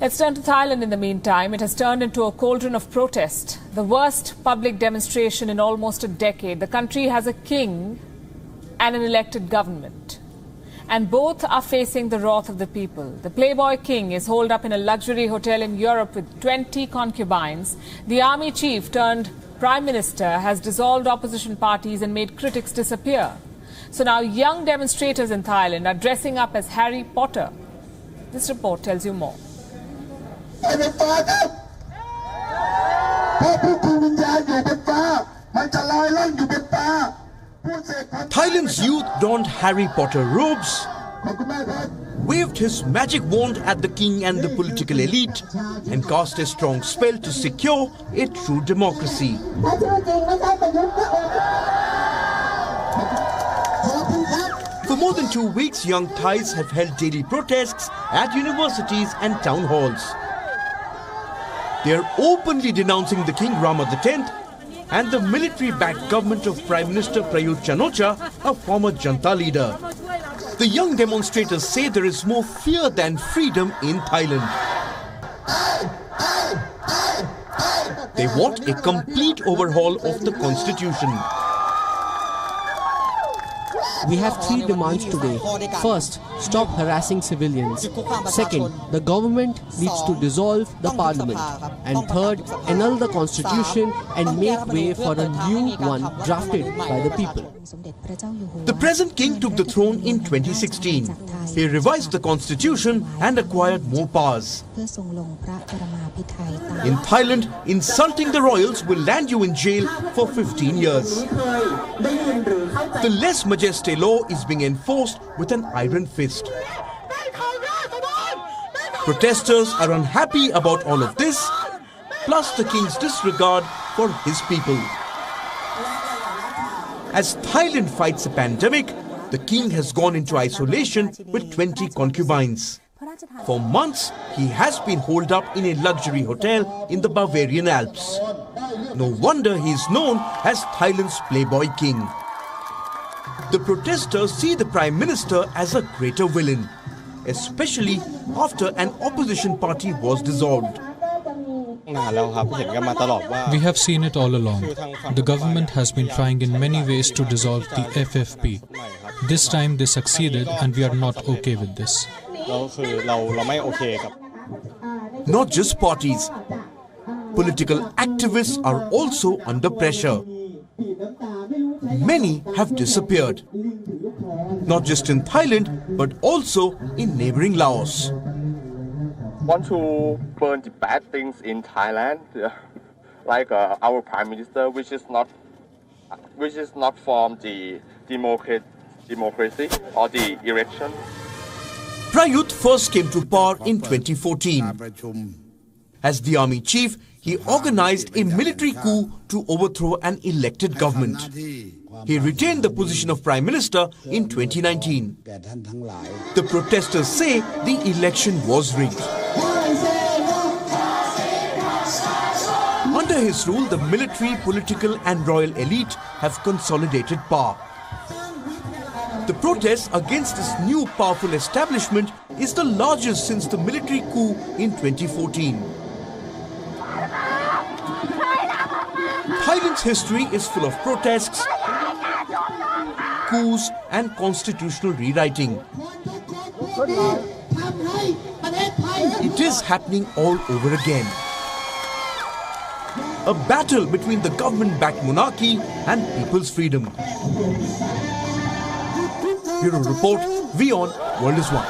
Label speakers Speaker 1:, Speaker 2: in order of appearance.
Speaker 1: Let's turn to Thailand in the meantime. It has turned into a cauldron of protest. The worst public demonstration in almost a decade. The country has a king and an elected government. And both are facing the wrath of the people. The playboy king is holed up in a luxury hotel in Europe with 20 concubines. The army chief turned prime minister has dissolved opposition parties and made critics disappear. So now young demonstrators in Thailand are dressing up as Harry Potter. This report tells you more.
Speaker 2: Thailand's youth donned Harry Potter robes, waved his magic wand at the king and the political elite, and cast a strong spell to secure a true democracy. For more than 2 weeks, young Thais have held daily protests at universities and town halls. They are openly denouncing the King Rama X and the military-backed government of Prime Minister Prayut Chan-o-cha, a former Janta leader. The young demonstrators say there is more fear than freedom in Thailand. They want a complete overhaul of the constitution.
Speaker 3: We have 3 demands today. First, stop harassing civilians. Second, the government needs to dissolve the parliament. And third, annul the constitution and make way for a new one drafted by the people.
Speaker 2: The present king took the throne in 2016. He revised the constitution and acquired more powers. In Thailand, insulting the royals will land you in jail for 15 years. The lèse majesté law is being enforced with an iron fist. Protesters are unhappy about all of this, plus the king's disregard for his people. As Thailand fights a pandemic, the king has gone into isolation with 20 concubines. For months, he has been holed up in a luxury hotel in the Bavarian Alps. No wonder he is known as Thailand's playboy king. The protesters see the Prime Minister as a greater villain, especially after an opposition party was dissolved.
Speaker 4: We have seen it all along. The government has been trying in many ways to dissolve the FFP. This time they succeeded and we are not okay with this.
Speaker 2: Not just parties. Political activists are also under pressure. Many have disappeared. Not just in Thailand, but also in neighboring Laos.
Speaker 5: Want to burn the bad things in Thailand, like our Prime Minister, which is not from the democracy or the election.
Speaker 2: Prayut first came to power in 2014. As the army chief, he organized a military coup to overthrow an elected government. He retained the position of Prime Minister in 2019. The protesters say the election was rigged. Under his rule, the military, political and royal elite have consolidated power. The protest against this new powerful establishment is the largest since the military coup in 2014. Thailand's history is full of protests, coups and constitutional rewriting. It is happening all over again. A battle between the government-backed monarchy and people's freedom. Bureau Report, WION, World is One.